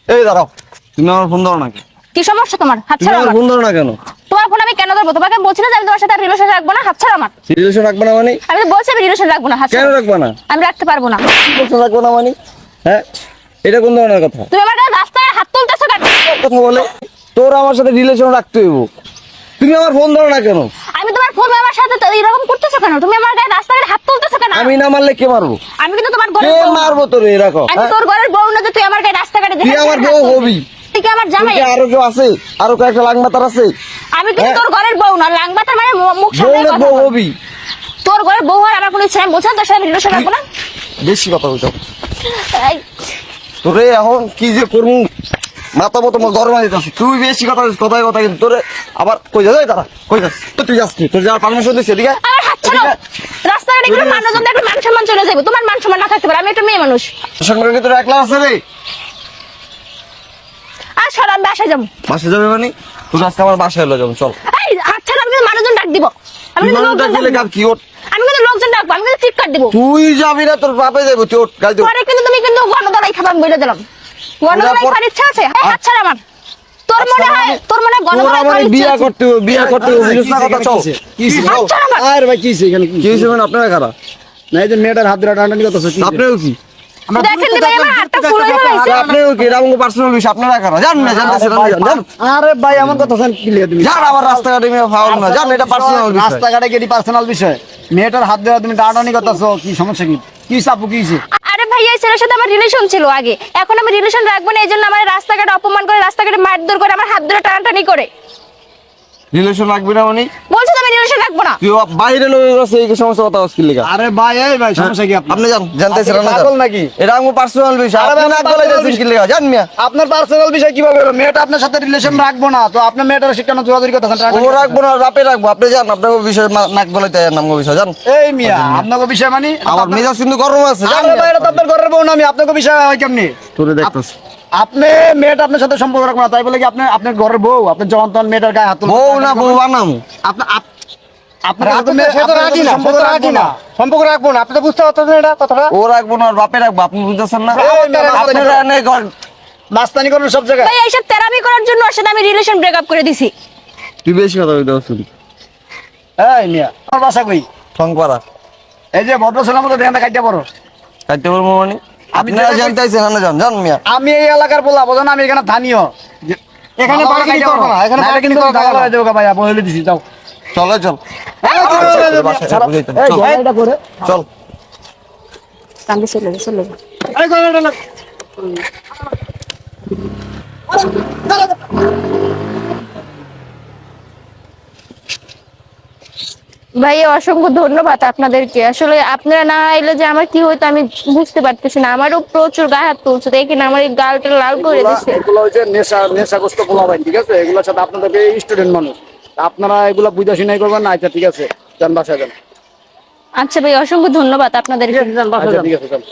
এই দাঁড়াও, তুমি আমার ফোন ধরো না কেন? কি সমস্যা তোমার? হাত তুমি ছাড়ো আমার আমার। ফোন ধরো না কেন? তোমার ফোন আমি কেন ধরবো? তোমাকে বলছি না যে আমি তোমার সাথে রিলেশন রাখবো না, হাত ছাড়ো আমার। রিলেশন রাখবো না মানে? আমি তো বলছি আমি রিলেশন রাখবো না, হাত কেন ছাড়ো। রাখবো না? আমি রাখতে পারবো না। রিলেশন রাখবো না মানে? হ্যাঁ, এটা কোন ধরনের কথা? তুমি আমার গায়ে রাস্তায় হাত তুলতেছো কেন? কথা বলে তোর আমার সাথে রিলেশন রাখতে হইব। তুমি আমার ফোন ধরো না কেন? আমি তোমার ফোন আমার সাথে তো এরকম করতেছো কেন? তুমি আমার গায়ে রাস্তায় হাত তুলতেছো কেন? আমি না মারলে কে মারবো? আমি কিন্তু তোমার কে ঘরের বউ না। মারবো তোরে এরকম? আমি তোর ঘরের বউ না যে তুই আমার গায়ে রাস্তাঘাটে তুই আমার বউ হবি? তুই কি আমার জামাই? আরো কেউ আছে? আরো কয়েকটা লাংমাতার আছে? আমি কিন্তু তোর ঘরের বউ না, লাংবাতার মানে মুখ বউ সামনে না কথা বউ বল। হবি? তোর ঘরের বউ আর আমার কোনো ইচ্ছা নেই, বোঝান তোর সাথে রিলেশন রাখবো না। বেশি কথা বলছো এই, তোরে, এখন কি যে করবো মাথা মতো গরম হয়ে যাচ্ছে। তুই বেশি কথা বলিস, কথায় কথা কিন্তু তোরে আবার কই যাস? এই দাঁড়া, কই যাস? তুই যাস কি? তোর যাওয়ার পারমিশন দিচ্ছি এদিকে? আমার হাত ছাড়ো। রাস্তাঘাটে গেলে মানুষজন দেখলে মান সম্মান চলে যাবে। তোমার মান সম্মান না থাকতে পারে, আমি একটা মেয়ে মানুষ। তোর সঙ্গে কি তোর একলা আছে রে? আর সর, আমি বাসায় যাবো। বাসে যাবে মানে? তুই আজকে আমার বাসায় এলো যাবো, চল। এই হাত ছাড়ো, আমি কিন্তু মানুষজন ডাক দিব। আমি কিন্তু মানুষ লোকজন ডাকলে ডাকবো। কার কি ওঠ? আমি কিন্তু লোকজন ডাকবো, আমি কিন্তু চিৎকার দিব। তুই যাবি না, তোর বাপে যাবো, তুই ওঠ, গাড়ি দে। পরে কিন্তু তুমি কিন্তু গণদলাই খাবা, আমি বলে দিলাম। গণদলাই খাওয়ার ইচ্ছা আছে? এই হাত ছাড় আমার। তোর মনে হয় তোর গণদলাই আমার খাওয়ার বিয়া ইচ্ছা আছে? করতে হবে, বিয়া করতে হবে, বুঝিস না কথা? চল। হাত ছাড় আমার। আরে ভাই কি হইছে এখানে? কি হয়েছে মানে? আপনারা কারা? না এই যে মেয়েটার হাত ধরে টানাটানি করতেছে কি? আপনিও কি? দেখেন নি ভাই, আমার হাতটা ফুল হয়ে গেছে। আপনিও কি? এরকম পার্সোনাল বিষয় আপনারা কারা? জান না, জানতেছেন না, জান। আরে ভাই এমন কথা শুন কি লিয়া তুমি? জান, আবার রাস্তাঘাটে মেয়ে ফাউল না, জান, এটা পার্সোনাল বিষয়। রাস্তাঘাটে গেলি পার্সোনাল বিষয়। মেয়েটার হাত ধরে তুমি টানাটানি করতেছো, কি সমস্যা কি? কি চাপু কি হইছে? আরে ভাই, এই ছেলের সাথে আমার রিলেশন ছিল আগে, এখন আমি রিলেশন রাখবো না, এই জন্য আমার রাস্তাঘাটে অপমান করে, রাস্তাঘাটে মারধর করে, আমার হাত ধরে টানাটানি করে। রিলেশন রাখবি না মানে? বলছো তো আমি রিলেশন রাখবো না। তুই বাইরে লোক আছে, এই সমস্ত কথা হচ্ছে কি লেগা? আরে ভাই এই ভাই সমস্যা কি আপনার? আপনি জান, জানতেছেন না? পাগল নাকি? এটা আমার পার্সোনাল বিষয়, আরে আপনি ভাই, না আমার বলে personal যাচ্ছেন কি লেগা? জান মিয়া, আপনার পার্সোনাল বিষয় কিভাবে হলো? মেয়েটা আপনার সাথে রিলেশন রাখবো না তো আপনার মেয়েটার শিক্ষানো যোগাযোগ করতেছেন? ও রাখবো না, রাপে রাখবো। আপনি জান, আপনার বিষয় নাক বলাইতে নাম বিষয় জান। এই মিয়া আপনাকে বিষয় মানে আমার মেজাজ কিন্তু গরম আছে, জান। আরে ভাই এটা তো আপনার ঘরের বউ না, আমি আপনাকে বিষয় হয় কেমনি? তোরে দেখতেছি। আপনি মেয়েটা আপনার সাথে সম্পর্ক রাখবো না তাই বলে কি আপনার ঘরের বউ আপনি যখন তখন মেয়েটার গায়ে হাত তুলবেন? বউ না বউ বানাম? আপনার সাথে সম্পর্ক রাখি না, সম্পর্ক রাখবো না। আপনি তো বুঝতে পারছেন এটা কথাটা? ও রাখবো না, বাপে রাখবো, আপনি বুঝতেছেন না? এই মেয়ে, আপনারা এনে মাস্তানি করবেন সব জায়গায়। ভাই এইসব থেরাপি করার জন্য ওর সাথে আমি রিলেশন ব্রেকআপ করে দিছি। তুই বেশি কথা বলতে পারছিস। এই মিয়া আমার বাসা কই? ঠং পারা এই যে ভদ্র ছেলের মতো দেখেন কাটতে পারো। কাটতে পারবো মানে? আপনারা জানতেছেন না? জান, জান মিয়া। আমি এই এলাকার বলা বোঝেন, আমি এখানে স্থানীয়। এখানে ভালো বাড়ি কাটতে করবো পারবো না, এখানে বাড়ি কিন্তু ঝামেলা হয়ে যাবে ভাইয়া, বলে দিছি যাও। চলে চল, ছাড়ো। এই চল, এটা করে চল। কান্দি চলে চলে এই করে এটা লাগ। ভাই অসংখ্য ধন্যবাদ আপনাদেরকে। আসলে আপনারা না আইলে যে আমার কি হইতো আমি বুঝতে পারতেছি না। আমারও প্রচুর গায়ে হাত তুলছে, দেখি না আমার এই গালটা লাল করে দিছে। এগুলো হচ্ছে নেশাগ্রস্ত পোলাপাইন, ঠিক আছে? এগুলোর সাথে আপনাদেরকে স্টুডেন্ট মানুষ, আপনারা এগুলো বুঝা শুনাই করবেন না। আচ্ছা ঠিক আছে, যান বাসায় যান। আচ্ছা ভাই, অসংখ্য ধন্যবাদ আপনাদেরকে। আচ্ছা ঠিক আছে যান।